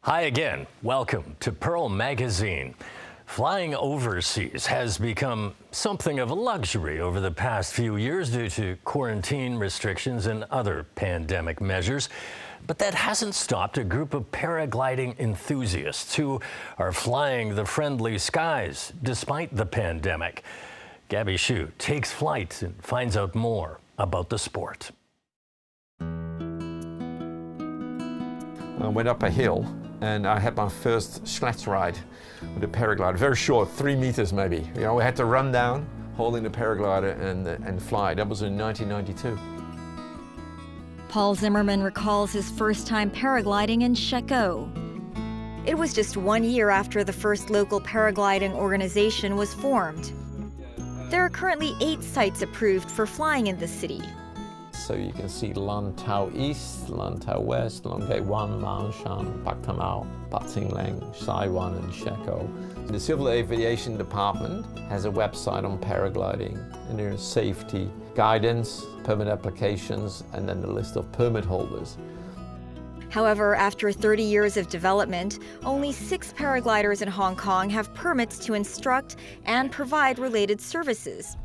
Hi again. Welcome to Pearl Magazine. Flying overseas has become something of a luxury over the past few years due to quarantine restrictions and other pandemic measures. But that hasn't stopped a group of paragliding enthusiasts who are flying the friendly skies despite the pandemic. Gabby Hsu takes flight and finds out more about the sport. I went up a hill and I had my first sled ride with a paraglider, very short, 3 meters maybe. You know, we had to run down holding the paraglider and fly. That was in 1992. Paul Zimmerman recalls his first time paragliding in Sheko. It was just 1 year after the first local paragliding organization was formed. There are currently 8 sites approved for flying in the city. So you can see Lantau East, Lantau West, Longgay 1, Ma'anshan, Pak Tamau, Pat Singleng, Saiwan and Sheko. The Civil Aviation Department has a website on paragliding, and there's safety, guidance, permit applications, and then the list of permit holders. However, after 30 years of development, only 6 paragliders in Hong Kong have permits to instruct and provide related services.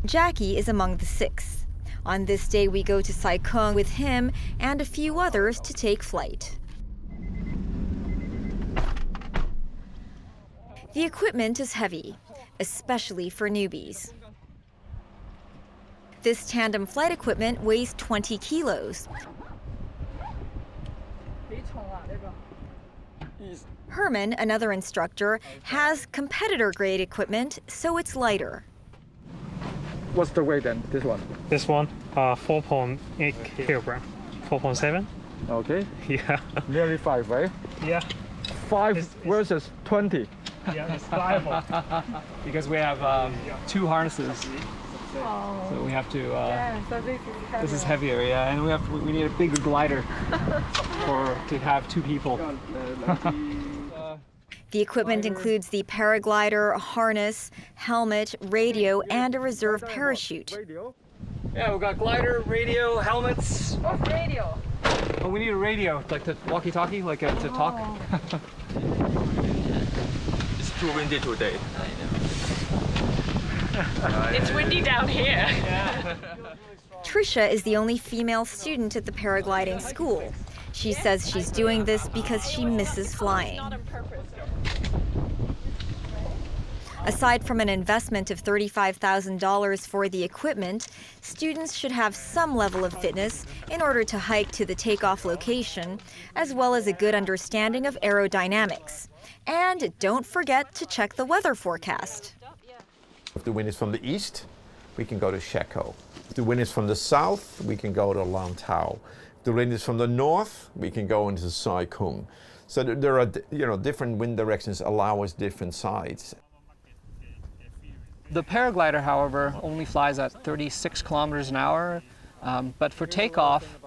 Jackie is among the 6. On this day, we go to Sai Kung with him and a few others to take flight. The equipment is heavy, especially for newbies. This tandem flight equipment weighs 20 kilos. Herman, another instructor, has competitor-grade equipment, so it's lighter. What's the weight then, this one? This one, 4.8 kilogram, 4.7. Okay. Yeah. Nearly 5, right? Yeah. 5 It's- versus 20. Yeah, it's liable. Because we have 2 harnesses. So we have to, this is heavier, yeah, and we need a bigger glider to have 2 people. The equipment includes the paraglider, harness, helmet, radio, and a reserve parachute. Yeah, we've got glider, radio, helmets. What's radio? Oh, we need a radio, like the walkie-talkie, like to talk. It's too windy today. It's windy down here. Trisha is the only female student at the paragliding school. She says she's doing this because she misses flying. Not on purpose. Aside from an investment of $35,000 for the equipment, students should have some level of fitness in order to hike to the takeoff location, as well as a good understanding of aerodynamics. And don't forget to check the weather forecast. If the wind is from the east, we can go to Sheko. If the wind is from the south, we can go to Lantau. If the wind is from the north, we can go into Sai Kung. So there are, different wind directions allow us different sides. The paraglider, however, only flies at 36 kilometers an hour, but for takeoff,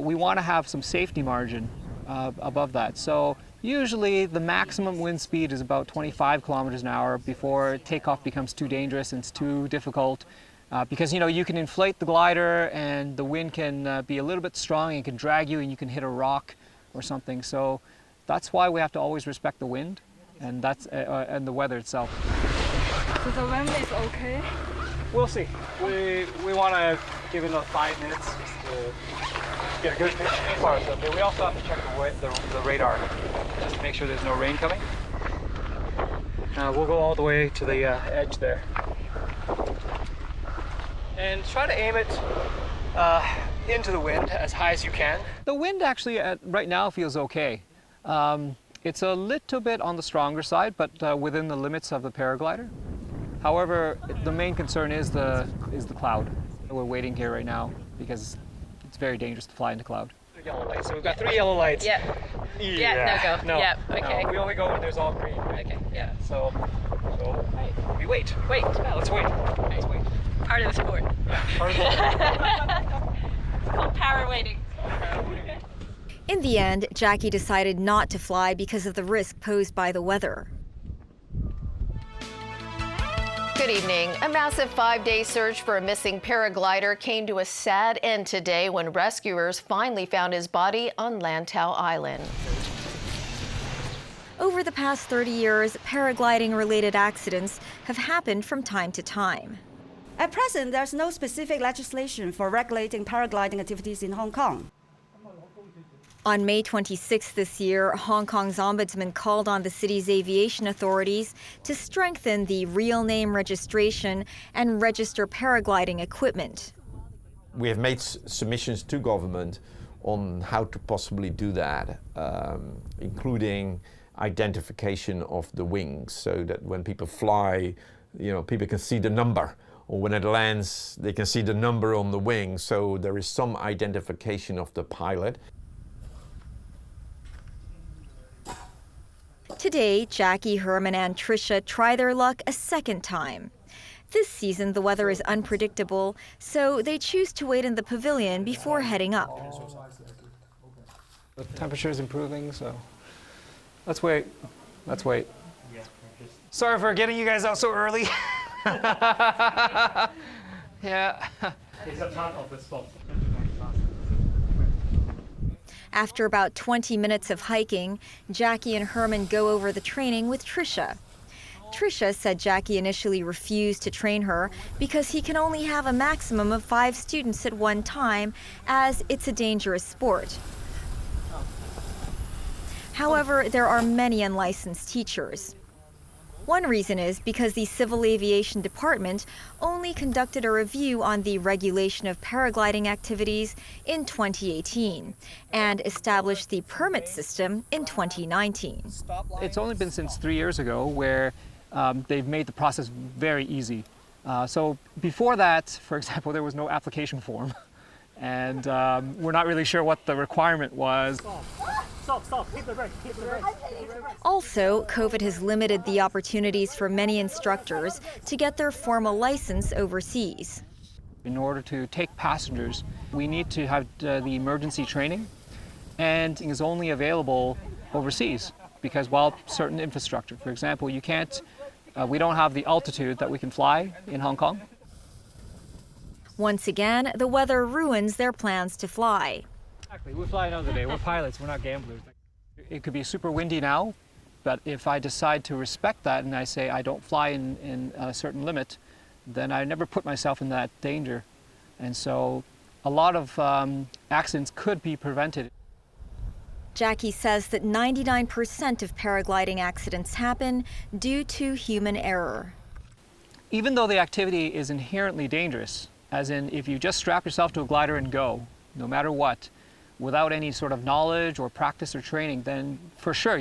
we want to have some safety margin above that. So usually the maximum wind speed is about 25 kilometers an hour before takeoff becomes too dangerous and it's too difficult. Because you can inflate the glider and the wind can be a little bit strong and can drag you and you can hit a rock or something. So that's why we have to always respect the wind and and the weather itself. So the wind is okay? We'll see. We want to give it another 5 minutes just to get a good picture for ourselves. We also have to check the radar just to make sure there's no rain coming. We'll go all the way to the edge there. And try to aim it into the wind as high as you can. The wind actually right now feels okay. It's a little bit on the stronger side, but within the limits of the paraglider. However, the main concern is the cloud. We're waiting here right now because it's very dangerous to fly into cloud. Yellow lights. So we've got 3 yellow lights. Yeah. Yeah, no go. No. Yep, okay. No, we only go when there's all green. Right? Okay, yeah. So we wait. Wait. Yeah, let's wait. Let's wait. Part of the sport. Part of the It's called para waiting. In the end, Jackie decided not to fly because of the risk posed by the weather. Good evening. A massive 5-day search for a missing paraglider came to a sad end today when rescuers finally found his body on Lantau Island. Over the past 30 years, paragliding-related accidents have happened from time to time. At present, there's no specific legislation for regulating paragliding activities in Hong Kong. On May 26 this year, Hong Kong's ombudsman called on the city's aviation authorities to strengthen the real name registration and register paragliding equipment. We have made submissions to government on how to possibly do that, including identification of the wings, so that when people fly, people can see the number, or when it lands, they can see the number on the wing, so there is some identification of the pilot. Today, Jackie, Herman, and Tricia try their luck a second time. This season, the weather is unpredictable, so they choose to wait in the pavilion before heading up. The temperature is improving, so let's wait. Let's wait. Sorry for getting you guys out so early. Yeah. After about 20 minutes of hiking, Jackie and Herman go over the training with Tricia. Tricia said Jackie initially refused to train her because he can only have a maximum of 5 students at one time, as it's a dangerous sport. However, there are many unlicensed teachers. One reason is because the Civil Aviation Department only conducted a review on the regulation of paragliding activities in 2018 and established the permit system in 2019. It's only been since 3 years ago where they've made the process very easy. So before that, for example, there was no application form, and we're not really sure what the requirement was. Stop, keep the brake, keep the brake. Also, COVID has limited the opportunities for many instructors to get their formal license overseas. In order to take passengers, we need to have the emergency training, and it is only available overseas because while certain infrastructure, for example, we don't have the altitude that we can fly in Hong Kong. Once again, the weather ruins their plans to fly. Exactly, we fly another day. We're pilots, we're not gamblers. It could be super windy now, but if I decide to respect that and I say I don't fly in a certain limit, then I never put myself in that danger. And so a lot of accidents could be prevented. Jackie says that 99% of paragliding accidents happen due to human error. Even though the activity is inherently dangerous, as in if you just strap yourself to a glider and go, no matter what, without any sort of knowledge or practice or training, then for sure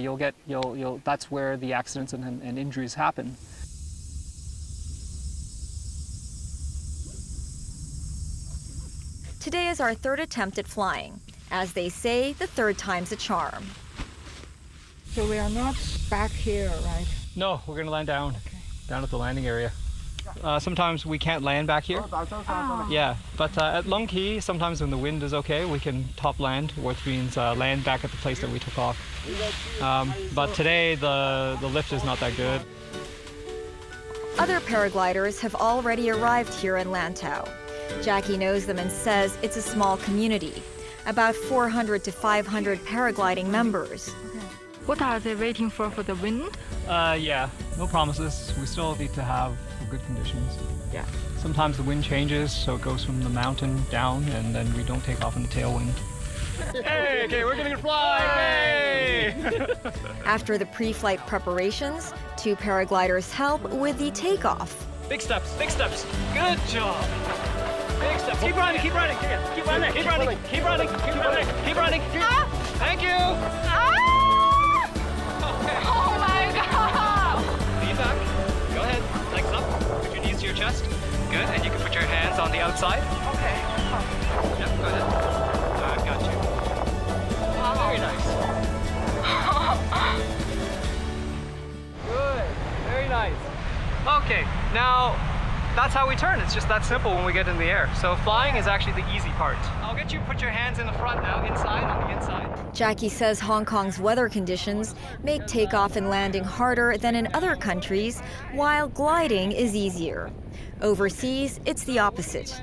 that's where the accidents and injuries happen. Today is our 3rd attempt at flying. As they say, the 3rd time's a charm. So we are not back here, right? No, we're going to land down at the landing area. Sometimes we can't land back here. Yeah, but at Lung Key, sometimes when the wind is okay, we can top land, which means land back at the place that we took off. But today, the lift is not that good. Other paragliders have already arrived here in Lantau. Jackie knows them and says it's a small community, about 400 to 500 paragliding members. What are they waiting for the wind? Yeah, no promises. We still need to have good conditions. Yeah. Sometimes the wind changes, so it goes from the mountain down, and then we don't take off in the tailwind. Hey, okay, we're gonna fly! Hey! After the pre-flight preparations, 2 paragliders help with the takeoff. Big steps, big steps. Good job. Big steps. Keep running, keep running. Keep running, keep running, keep running, keep running, keep running. Thank you. Okay. Oh my god! Lean back. Go ahead. Legs up. Put your knees to your chest. Good. And you can put your hands on the outside. Okay. Yep, go ahead. I've got you. Very nice. Good. Very nice. Okay, now that's how we turn. It's just that simple when we get in the air. So flying is actually the easy part. I'll get you to put your hands in the front now, inside, on the inside. Jackie says Hong Kong's weather conditions make takeoff and landing harder than in other countries, while gliding is easier. Overseas, it's the opposite.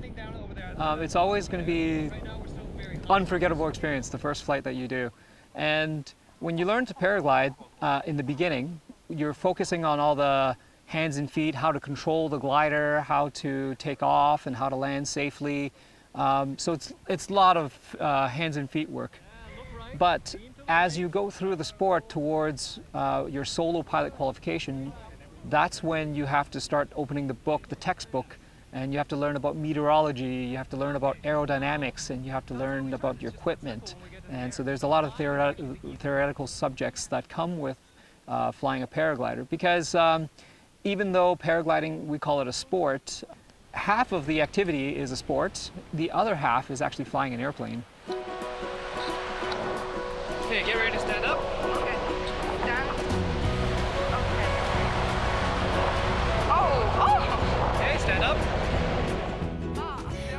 It's always going to be an unforgettable experience, the first flight that you do. And When you learn to paraglide in the beginning, you're focusing on all the hands and feet, how to control the glider, how to take off, and how to land safely. So it's a lot of hands and feet work. But as you go through the sport towards your solo pilot qualification, that's when you have to start opening the book, the textbook, and you have to learn about meteorology, you have to learn about aerodynamics, and you have to learn about your equipment. And so there's a lot of theoretical subjects that come with flying a paraglider, because even though paragliding, we call it a sport, half of the activity is a sport, the other half is actually flying an airplane. Okay, get ready to stand up. Okay. Stand. Okay. Oh! Okay, stand up.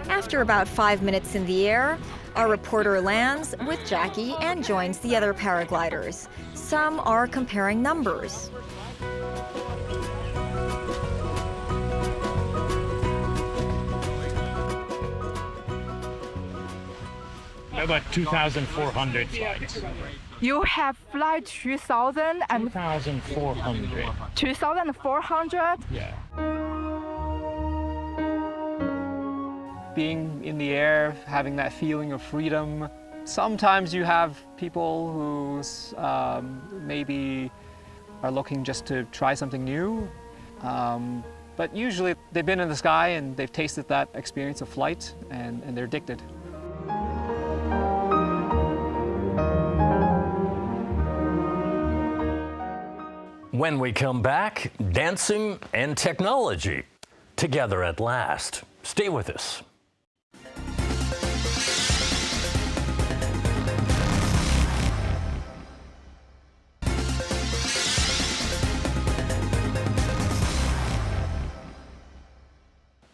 After about 5 minutes in the air, our reporter lands with Jackie and joins the other paragliders. Some are comparing numbers. About 2,400 flights. You have flight 2,000 and 2,400. 2,400? Yeah. Being in the air, having that feeling of freedom. Sometimes you have people who maybe are looking just to try something new. But usually they've been in the sky and they've tasted that experience of flight and they're addicted. When we come back, dancing and technology together at last. Stay with us.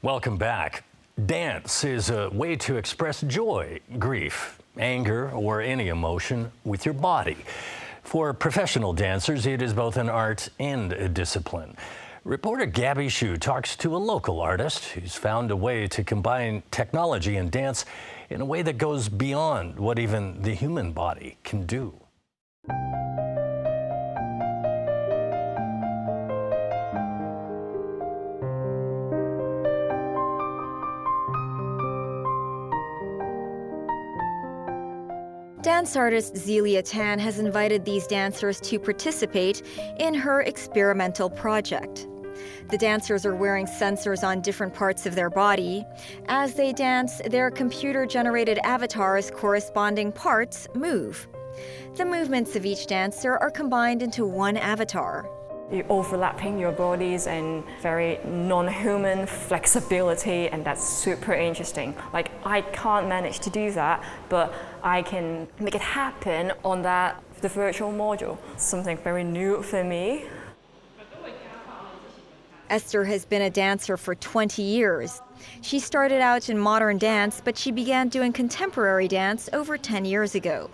Welcome back. Dance is a way to express joy, grief, anger, or any emotion with your body. For professional dancers, it is both an art and a discipline. Reporter Gabby Hsu talks to a local artist who's found a way to combine technology and dance in a way that goes beyond what even the human body can do. Dance artist Zelia Tan has invited these dancers to participate in her experimental project. The dancers are wearing sensors on different parts of their body. As they dance, their computer-generated avatars' corresponding parts move. The movements of each dancer are combined into one avatar. You're overlapping your bodies and very non-human flexibility, and that's super interesting. Like, I can't manage to do that, but I can make it happen on the virtual module. Something very new for me. Esther has been a dancer for 20 years. She started out in modern dance, but she began doing contemporary dance over 10 years ago.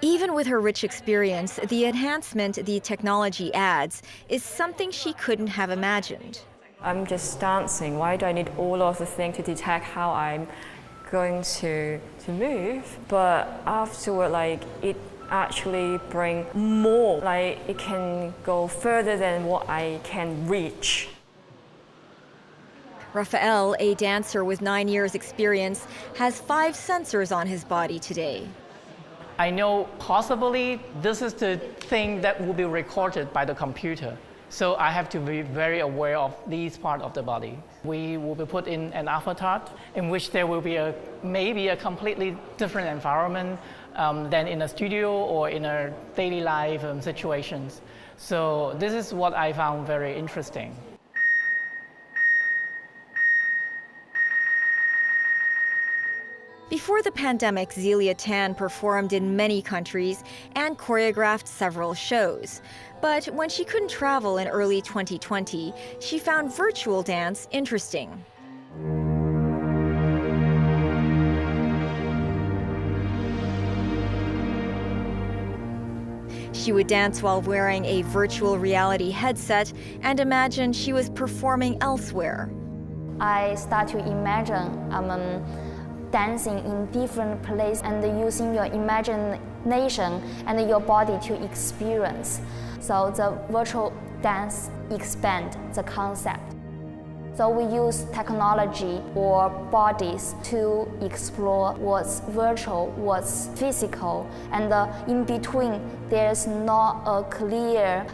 Even with her rich experience, the enhancement the technology adds is something she couldn't have imagined. I'm just dancing. Why do I need all of the things to detect how I'm going to move? But afterward, like, it actually brings more. Like, it can go further than what I can reach. Raphael, a dancer with 9 years' experience, has 5 sensors on his body today. I know possibly this is the thing that will be recorded by the computer. So I have to be very aware of these parts of the body. We will be put in an avatar in which there will be maybe a completely different environment than in a studio or in a daily life situations. So this is what I found very interesting. Before the pandemic, Zelia Tan performed in many countries and choreographed several shows. But when she couldn't travel in early 2020, she found virtual dance interesting. She would dance while wearing a virtual reality headset and imagine she was performing elsewhere. I start to imagine I'm dancing in different places and using your imagination and your body to experience. So the virtual dance expand the concept. So we use technology or bodies to explore what's virtual, what's physical, and in between there's not a clear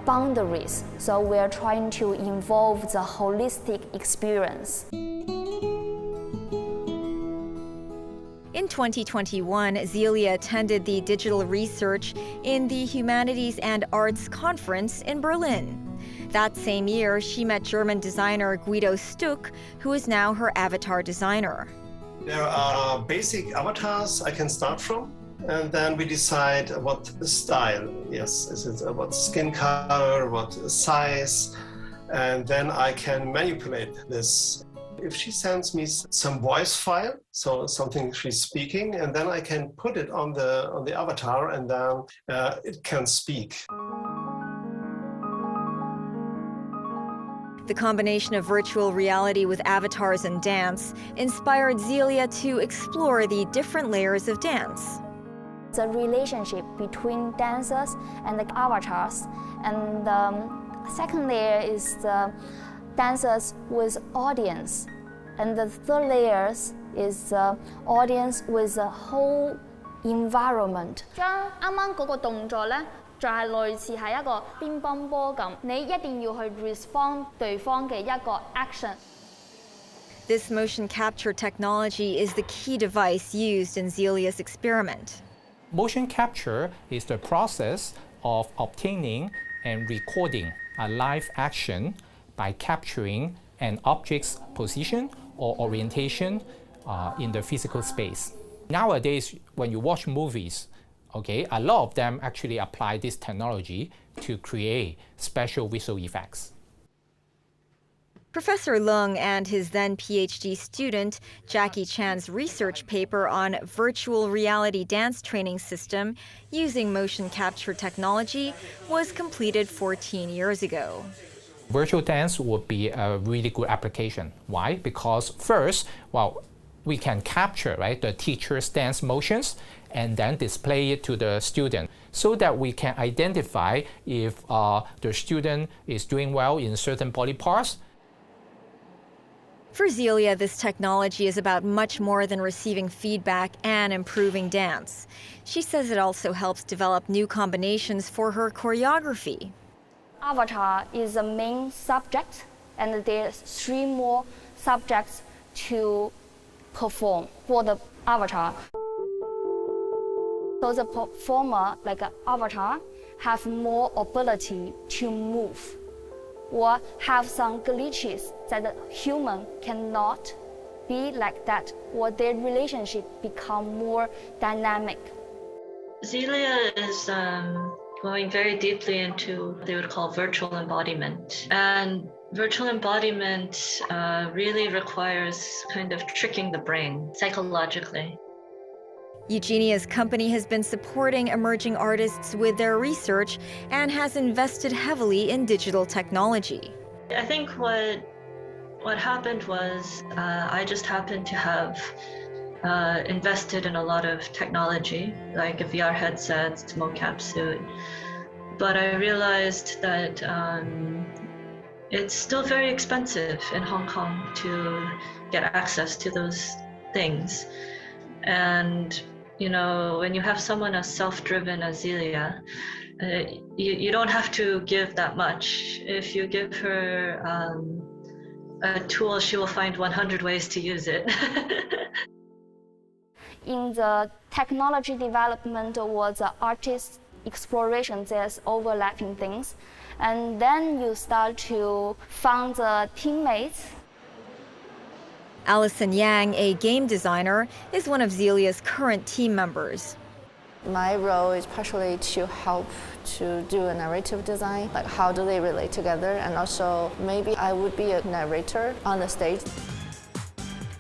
boundaries. So we're trying to involve the holistic experience. In 2021, Zelia attended the Digital Research in the Humanities and Arts Conference in Berlin. That same year, she met German designer Guido Stuck, who is now her avatar designer. There are basic avatars I can start from, and then we decide what style. Yes, is it what skin color, what size, and then I can manipulate this. If she sends me some voice file, so something she's speaking, and then I can put it on the avatar, and then it can speak. The combination of virtual reality with avatars and dance inspired Zelia to explore the different layers of dance. The relationship between dancers and the avatars, and the second layer is the dancers with audience, and the third layer is the audience with the whole environment. 將啱啱嗰個動作咧，就係類似係一個乒乓波咁，你一定要去 respond 對方嘅一個 action。 This motion capture technology is the key device used in Zelia's experiment. Motion capture is the process of obtaining and recording a live action by capturing an object's position or orientation in the physical space. Nowadays, when you watch movies, okay, a lot of them actually apply this technology to create special visual effects. Professor Leung and his then PhD student, Jackie Chan's research paper on virtual reality dance training system using motion capture technology was completed 14 years ago. Virtual dance would be a really good application. Why? Because first, well, we can capture, right, the teacher's dance motions and then display it to the student so that we can identify if the student is doing well in certain body parts. For Zelia, this technology is about much more than receiving feedback and improving dance. She says it also helps develop new combinations for her choreography. Avatar is the main subject, and there's 3 more subjects to perform for the avatar. So the performer, like an avatar, have more ability to move or have some glitches that the human cannot be like that, or their relationship become more dynamic. Zelia is going very deeply into what they would call virtual embodiment. And virtual embodiment really requires kind of tricking the brain psychologically. Eugenia's company has been supporting emerging artists with their research and has invested heavily in digital technology. I think what happened was I just happened to have invested in a lot of technology, like a VR headset, mocap suit. But I realized that it's still very expensive in Hong Kong to get access to those things. And you know, when you have someone as self-driven as Zelia, you don't have to give that much. If you give her a tool, she will find 100 ways to use it. In the technology development or the artist exploration, there's overlapping things. And then you start to find the teammates. Allison Yang, a game designer, is one of Zelia's current team members. My role is partially to help to do a narrative design, like how do they relate together, and also maybe I would be a narrator on the stage.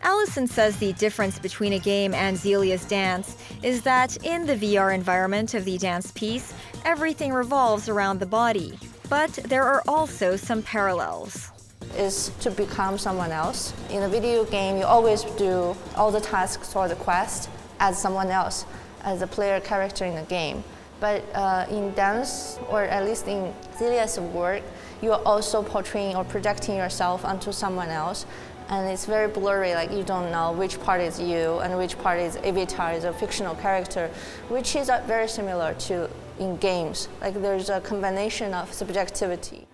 Allison says the difference between a game and Zelia's dance is that in the VR environment of the dance piece, everything revolves around the body. But there are also some parallels. is to become someone else. In a video game, you always do all the tasks or the quest as someone else, as a player character in the game. But in dance, or at least in Zelia's work, you are also portraying or projecting yourself onto someone else. And it's very blurry, like you don't know which part is you and which part is Avatar, is a fictional character, which is very similar to in games. Like there's a combination of subjectivity.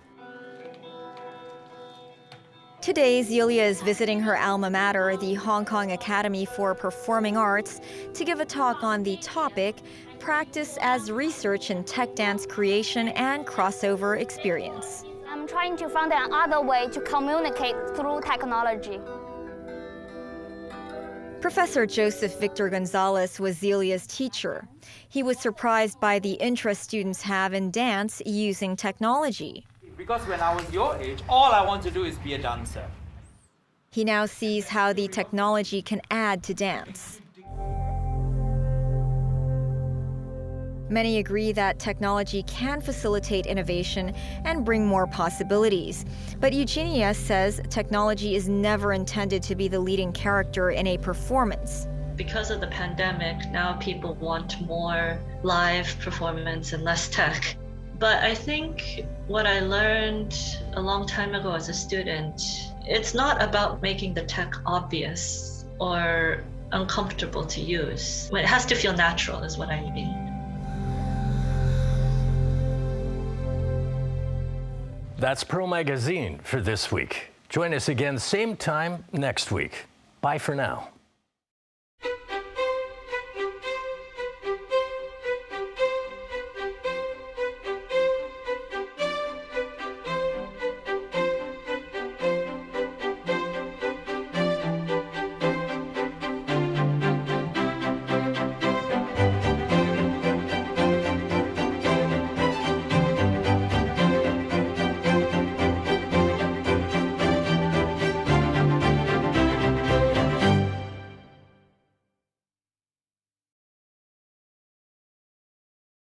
Today, Zelia is visiting her alma mater, the Hong Kong Academy for Performing Arts, to give a talk on the topic, Practice as Research in Tech Dance Creation and Crossover Experience. I'm trying to find another way to communicate through technology. Professor Joseph Victor Gonzalez was Zelia's teacher. He was surprised by the interest students have in dance using technology. Because when I was your age, all I want to do is be a dancer. He now sees how the technology can add to dance. Many agree that technology can facilitate innovation and bring more possibilities. But Eugenia says technology is never intended to be the leading character in a performance. Because of the pandemic, now people want more live performance and less tech. But I think what I learned a long time ago as a student, it's not about making the tech obvious or uncomfortable to use. It has to feel natural, is what I mean. That's Pearl Magazine for this week. Join us again same time next week. Bye for now.